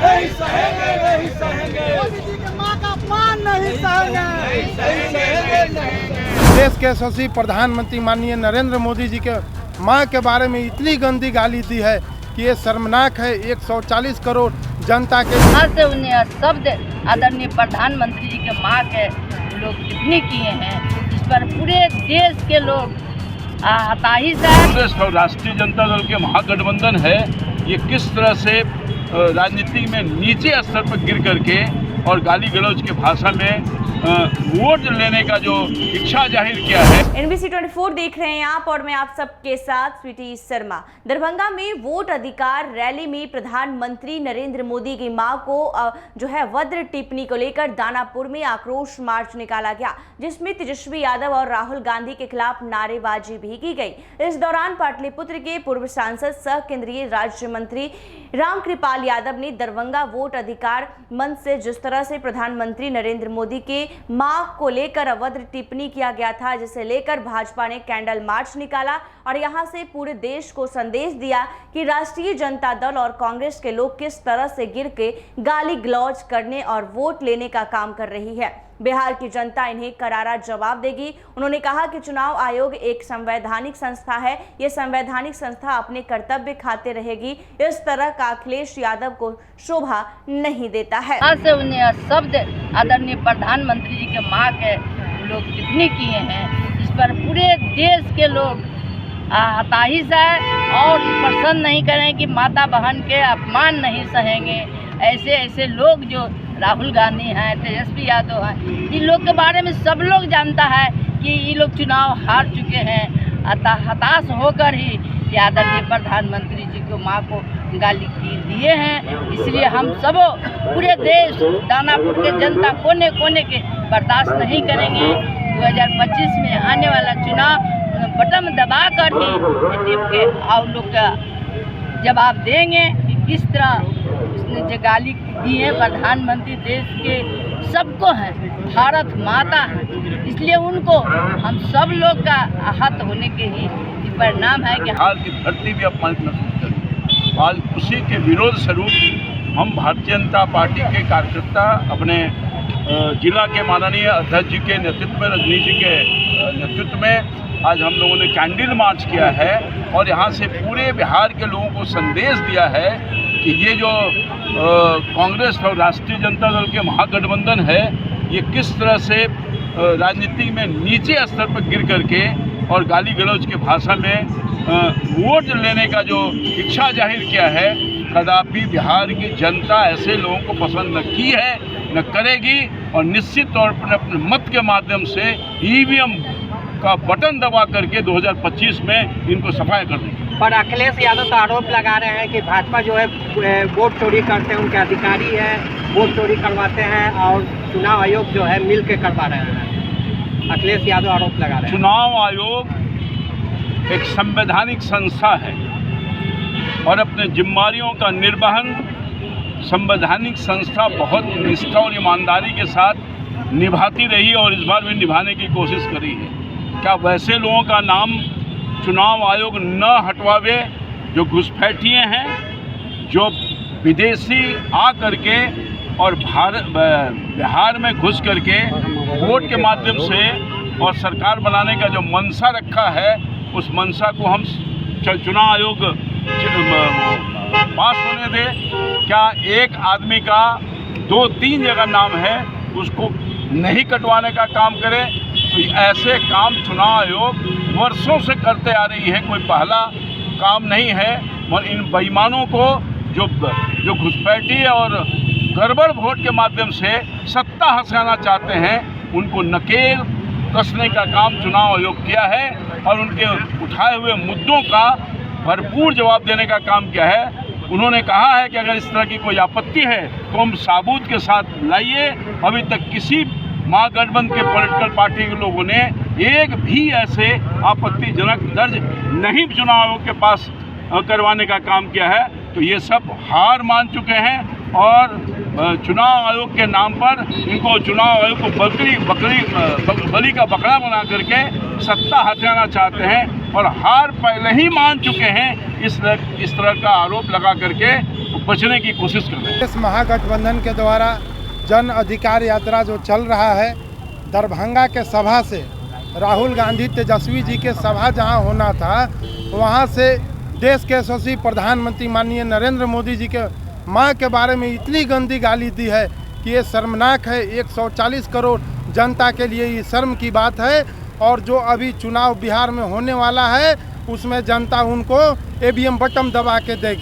नहीं सहेंगे, नहीं सहेंगे। मोदी जी के मां का अपमान नहीं सहेंगे, नहीं सहेंगे, नहीं। देश के यशस्वी प्रधानमंत्री माननीय नरेंद्र मोदी जी के मां के बारे में इतनी गंदी गाली दी है कि ये शर्मनाक है। 140 करोड़ जनता के आज से उन्हें शब्द आदरणीय प्रधानमंत्री जी के मां के लोग टिप्पणी किए हैं, जिस पर पूरे देश के लोग हताश है। कांग्रेस और राष्ट्रीय जनता दल के महागठबंधन है, ये किस तरह से राजनीति में नीचे स्तर पर गिर करके और गाली गलौज के भाषा में वोट लेने का जो इच्छा जाहिर किया है। NBC 24 देख रहे हैं आप और मैं आप सबके साथ स्वीटी शर्मा। दरभंगा में वोट अधिकार रैली में प्रधानमंत्री नरेंद्र मोदी की मां को जो है वज्र टिप्पणी को लेकर दानापुर में आक्रोश मार्च निकाला गया, जिसमें तेजस्वी यादव और राहुल गांधी के खिलाफ नारेबाजी भी की गई। इस दौरान पाटलिपुत्र के पूर्व सांसद सह केंद्रीय राज्य मंत्री रामकृपाल यादव ने दरभंगा वोट अधिकार मंच से जिस तरह से प्रधानमंत्री नरेंद्र मोदी के मां को लेकर अभद्र टिप्पणी किया गया था, जिसे लेकर भाजपा ने कैंडल मार्च निकाला और यहां से पूरे देश को संदेश दिया कि राष्ट्रीय जनता दल और कांग्रेस के लोग किस तरह से गिर के गाली गलौज करने और वोट लेने का काम कर रही है। बिहार की जनता इन्हें करारा जवाब देगी। उन्होंने कहा कि चुनाव आयोग एक संवैधानिक संस्था है, ये संवैधानिक संस्था अपने कर्तव्य खाते रहेगी। इस तरह का अखिलेश यादव को शोभा नहीं देता है। आज से उन्हें शब्द आदरणीय प्रधानमंत्री जी के मां के लोग टिप्पणी किए हैं, जिस पर पूरे देश के लोग हताश है और पसंद नहीं करें कि माता बहन के अपमान नहीं सहेंगे। ऐसे लोग जो राहुल गांधी हैं, तेजस्वी यादव हैं, इन लोग के बारे में सब लोग जानता है कि ये लोग चुनाव हार चुके हैं। हताश होकर ही आदरणीय प्रधानमंत्री जी को मां को गाली दिए हैं। इसलिए हम सब पूरे देश दानापुर के जनता कोने कोने के बर्दाश्त नहीं करेंगे। 2025 में आने वाला चुनाव बटन दबा कर ही टीम के आप लोग का जवाब देंगे कि किस तरह उसने जो गाली दी है प्रधानमंत्री देश के सबको हैं, भारत माता है, इसलिए उनको हम सब लोग का आहत होने के ही परिणाम है कि हाल की धरती भी अपमानित महसूस करें। आज उसी के विरोध स्वरूप हम भारतीय जनता पार्टी के कार्यकर्ता अपने जिला के माननीय अध्यक्ष जी के नेतृत्व में, रजनी जी के नेतृत्व में आज हम लोगों ने कैंडल मार्च किया है और यहाँ से पूरे बिहार के लोगों को संदेश दिया है कि ये जो कांग्रेस और राष्ट्रीय जनता दल के महागठबंधन है, ये किस तरह से राजनीति में नीचे स्तर पर गिर करके और गाली गलौज के भाषा में वोट लेने का जो इच्छा जाहिर किया है। कदापि बिहार की जनता ऐसे लोगों को पसंद न की है, न करेगी और निश्चित तौर पर अपने मत के माध्यम से EVM का बटन दबा करके 2025 में इनको सफाया कर देंगे। पर अखिलेश यादव तो आरोप लगा रहे हैं कि भाजपा जो है वोट चोरी करते हैं, उनके अधिकारी हैं, वोट चोरी करवाते हैं और चुनाव आयोग जो है मिल के करवा रहे हैं। अखिलेश यादव आरोप लगा रहे हैं। चुनाव आयोग एक संवैधानिक संस्था है और अपने जिम्मेदारियों का निर्वहन संवैधानिक संस्था बहुत निष्ठा और ईमानदारी के साथ निभाती रही और इस बार भी निभाने की कोशिश करी है। क्या वैसे लोगों का नाम चुनाव आयोग न हटवावे जो घुसपैठिए हैं, जो विदेशी आ करके और बिहार में घुस करके वोट के माध्यम से और सरकार बनाने का जो मंशा रखा है, उस मंशा को हम चुनाव आयोग पास होने दे। क्या एक आदमी का 2-3 जगह नाम है, उसको नहीं कटवाने का काम करे? तो ऐसे काम चुनाव आयोग वर्षों से करते आ रही है, कोई पहला काम नहीं है। और इन बेईमानों को जो घुसपैठी और गड़बड़ वोट के माध्यम से सत्ता हंसाना चाहते हैं, उनको नकेल कसने का काम चुनाव आयोग किया है और उनके उठाए हुए मुद्दों का भरपूर जवाब देने का काम किया है। उन्होंने कहा है कि अगर इस तरह की कोई आपत्ति है तो हम सबूत के साथ लाइए। अभी तक किसी महागठबंधन के पॉलिटिकल पार्टी के लोगों ने एक भी ऐसे आपत्तिजनक दर्ज नहीं चुनाव आयोग के पास करवाने का काम किया है। तो ये सब हार मान चुके हैं और चुनाव आयोग के नाम पर इनको चुनाव आयोग को बलि का बकरा बना करके सत्ता हथियाना चाहते हैं और हार पहले ही मान चुके हैं। इस तरह का आरोप लगा करके बचने की कोशिश कर रहे हैं। इस महागठबंधन के द्वारा जन अधिकार यात्रा जो चल रहा है, दरभंगा के सभा से राहुल गांधी तेजस्वी जी के सभा जहां होना था, वहां से देश के यशस्वी प्रधानमंत्री माननीय नरेंद्र मोदी जी के मां के बारे में इतनी गंदी गाली दी है कि ये शर्मनाक है। 140 करोड़ जनता के लिए ये शर्म की बात है। और जो अभी चुनाव बिहार में होने वाला है, उसमें जनता उनको ईवीएम बटन दबा के देगी।